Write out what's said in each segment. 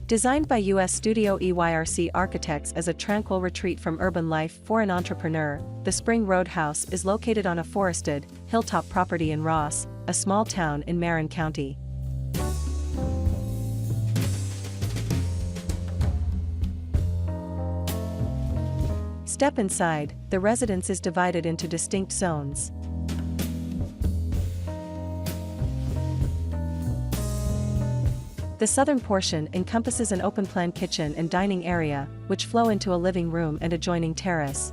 Designed by U.S. studio EYRC Architects as a tranquil retreat from urban life for an entrepreneur, the Spring Road House is located on a forested, hilltop property in Ross, a small town in Marin County. Step inside, the residence is divided into distinct zones. The southern portion encompasses an open-plan kitchen and dining area, which flow into a living room and adjoining terrace.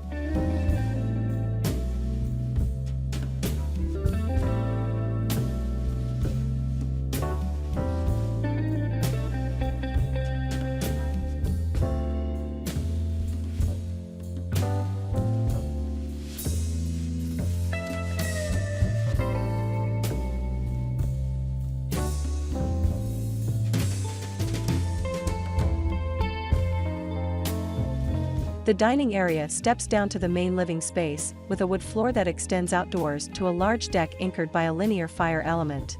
The dining area steps down to the main living space, with a wood floor that extends outdoors to a large deck anchored by a linear fire element.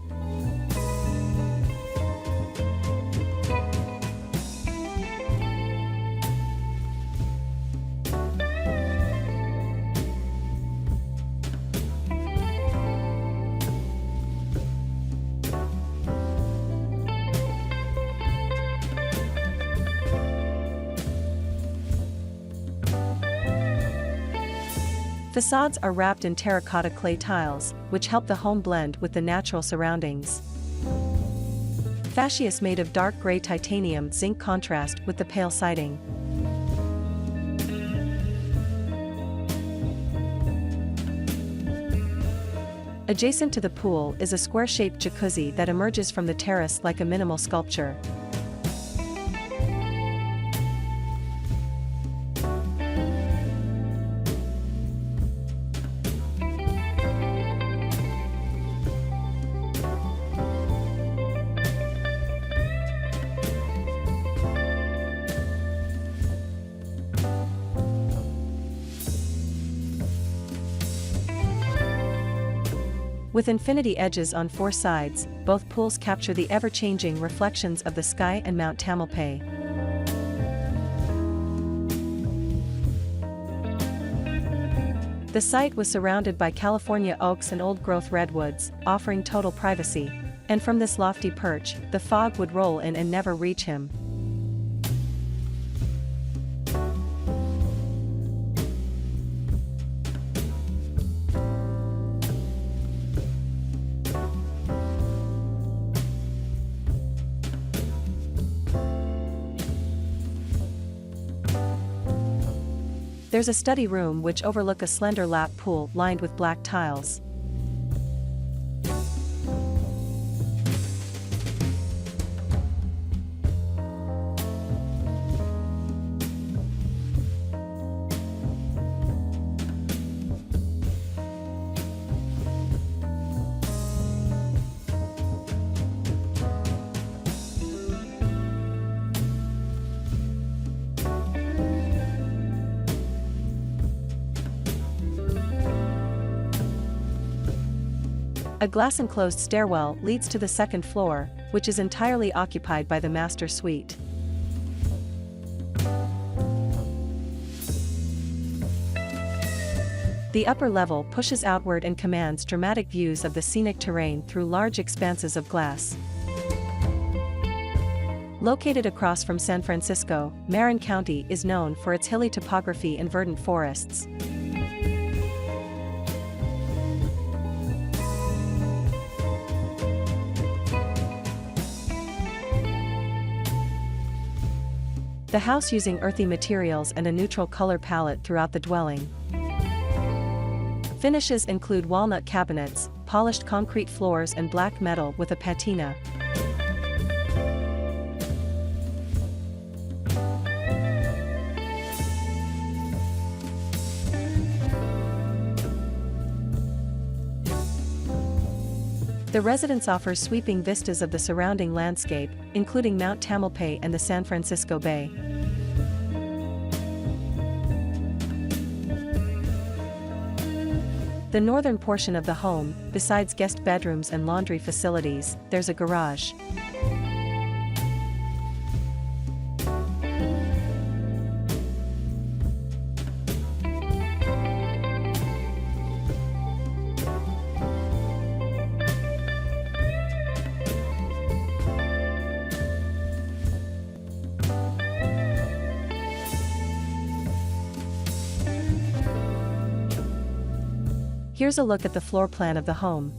Facades are wrapped in terracotta clay tiles, which help the home blend with the natural surroundings. Fascias made of dark gray titanium zinc contrast with the pale siding. Adjacent to the pool is a square-shaped jacuzzi that emerges from the terrace like a minimal sculpture. With infinity edges on four sides, both pools capture the ever-changing reflections of the sky and Mount Tamalpais. The site was surrounded by California oaks and old-growth redwoods, offering total privacy. And from this lofty perch, the fog would roll in and never reach him. There's a study room which overlooks a slender lap pool lined with black tiles. A glass-enclosed stairwell leads to the second floor, which is entirely occupied by the master suite. The upper level pushes outward and commands dramatic views of the scenic terrain through large expanses of glass. Located across from San Francisco, Marin County is known for its hilly topography and verdant forests. The house using earthy materials and a neutral color palette throughout the dwelling. Finishes include walnut cabinets, polished concrete floors and black metal with a patina. The residence offers sweeping vistas of the surrounding landscape, including Mount Tamalpais and the San Francisco Bay. The northern portion of the home, besides guest bedrooms and laundry facilities, there's a garage. Here's a look at the floor plan of the home.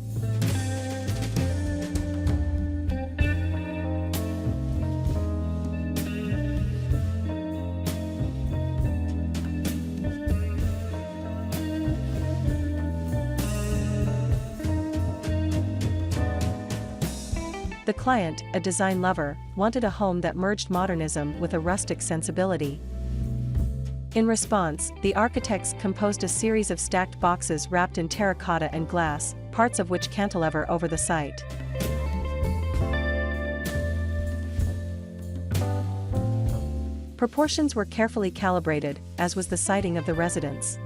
The client, a design lover, wanted a home that merged modernism with a rustic sensibility. In response, the architects composed a series of stacked boxes wrapped in terracotta and glass, parts of which cantilever over the site. Proportions were carefully calibrated, as was the siding of the residence.